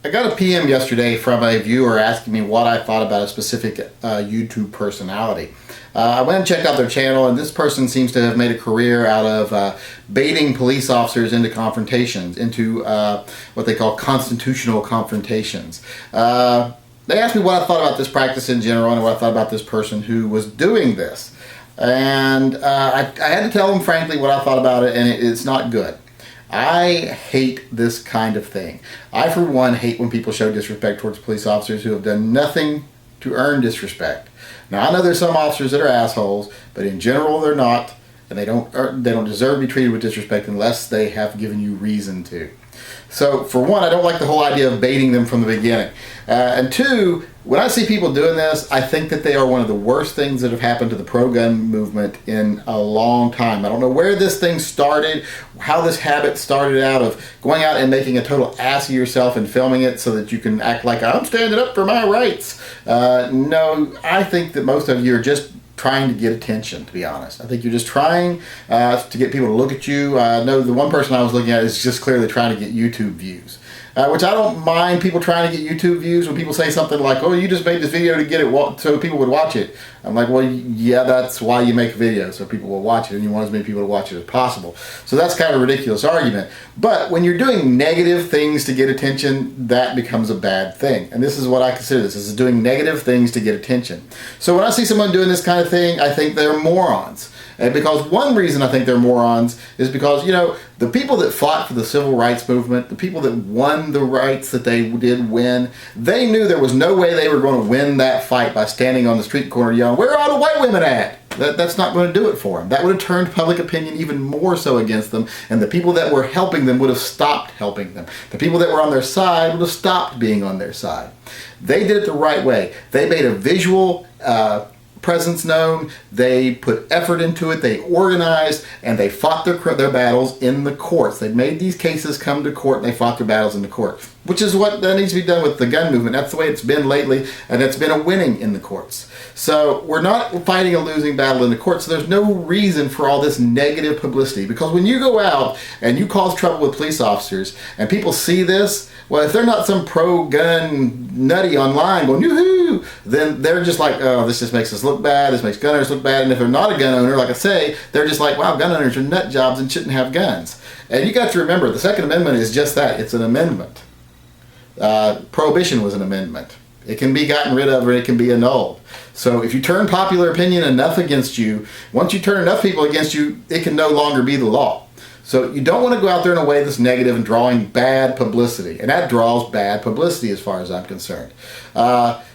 I got a PM yesterday from a viewer asking me what I thought about a specific YouTube personality. I went and checked out their channel, and this person seems to have made a career out of baiting police officers into confrontations, into what they call constitutional confrontations. They asked me what I thought about this practice in general and what I thought about this person who was doing this. And I had to tell them frankly what I thought about it, and it's not good. I hate this kind of thing. I, for one, hate when people show disrespect towards police officers who have done nothing to earn disrespect. Now, I know there's some officers that are assholes, but in general, they're not, and they don't deserve to be treated with disrespect unless they have given you reason to. So, for one, I don't like the whole idea of baiting them from the beginning. And two, when I see people doing this, I think that they are one of the worst things that have happened to the pro-gun movement in a long time. I don't know where this thing started, how this habit started out of going out and making a total ass of yourself and filming it so that you can act like I'm standing up for my rights. No, I think that most of you are just trying to get attention, to be honest. I think you're just trying to get people to look at you. I know the one person I was looking at is just clearly trying to get YouTube views. Which I don't mind people trying to get YouTube views when people say something like, oh, you just made this video to get it so people would watch it. I'm like, well, yeah, that's why you make videos, so people will watch it, and you want as many people to watch it as possible. So that's kind of a ridiculous argument. But when you're doing negative things to get attention, that becomes a bad thing. And this is what I consider this is doing negative things to get attention. So when I see someone doing this kind of thing, I think they're morons. And because one reason I think they're morons is because, you know, the people that fought for the civil rights movement, the people that won the rights that they did win, they knew there was no way they were going to win that fight by standing on the street corner yelling, where are all the white women at? That's not going to do it for them. That would have turned public opinion even more so against them, and the people that were helping them would have stopped helping them. The people that were on their side would have stopped being on their side. They did it the right way. They made a visual presence known, they put effort into it, they organized, and they fought their battles in the courts. They made these cases come to court, and they fought their battles in the court, which is what that needs to be done with the gun movement. That's the way it's been lately, and it's been a winning in the courts. So we're not fighting a losing battle in the courts, so there's no reason for all this negative publicity, because when you go out and you cause trouble with police officers, and people see this, well, if they're not some pro-gun nutty online going, yoo-hoo, then they're just like, oh, this just makes us look bad, this makes gun owners look bad, and if they're not a gun owner, like I say, they're just like, wow, gun owners are nut jobs and shouldn't have guns. And you got to remember, the Second Amendment is just that, it's an amendment. Prohibition was an amendment. It can be gotten rid of or it can be annulled. So if you turn popular opinion enough against you, once you turn enough people against you, it can no longer be the law. So you don't want to go out there in a way that's negative and drawing bad publicity. And that draws bad publicity as far as I'm concerned.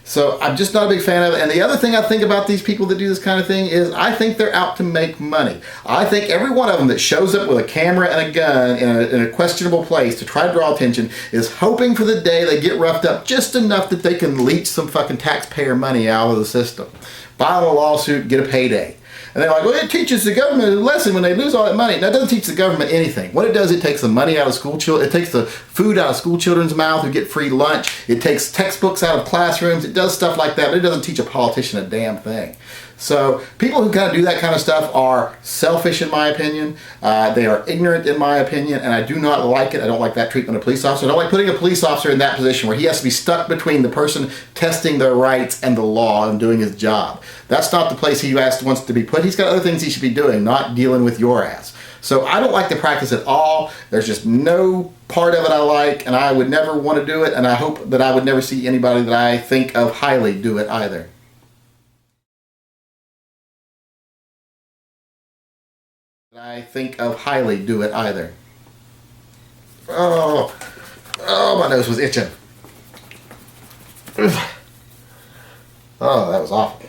So I'm just not a big fan of it. And the other thing I think about these people that do this kind of thing is I think they're out to make money. I think every one of them that shows up with a camera and a gun in a questionable place to try to draw attention is hoping for the day they get roughed up just enough that they can leech some fucking taxpayer money out of the system. File a lawsuit, get a payday. And they're like, well, it teaches the government a lesson when they lose all that money. Now, it doesn't teach the government anything. What it does, it takes the money out of school children. It takes the food out of school children's mouth who get free lunch. It takes textbooks out of classrooms. It does stuff like that, but it doesn't teach a politician a damn thing. So people who kind of do that kind of stuff are selfish, in my opinion. They are ignorant, in my opinion, and I do not like it. I don't like that treatment of a police officer. I don't like putting a police officer in that position where he has to be stuck between the person testing their rights and the law and doing his job. That's not the place he wants to be put. He's got other things he should be doing, not dealing with your ass. So I don't like the practice at all. There's just no part of it I like, and I would never want to do it, and I hope that I would never see anybody that I think of highly do it either. I think of highly do it either. Oh, my nose was itching. Oh, that was awful.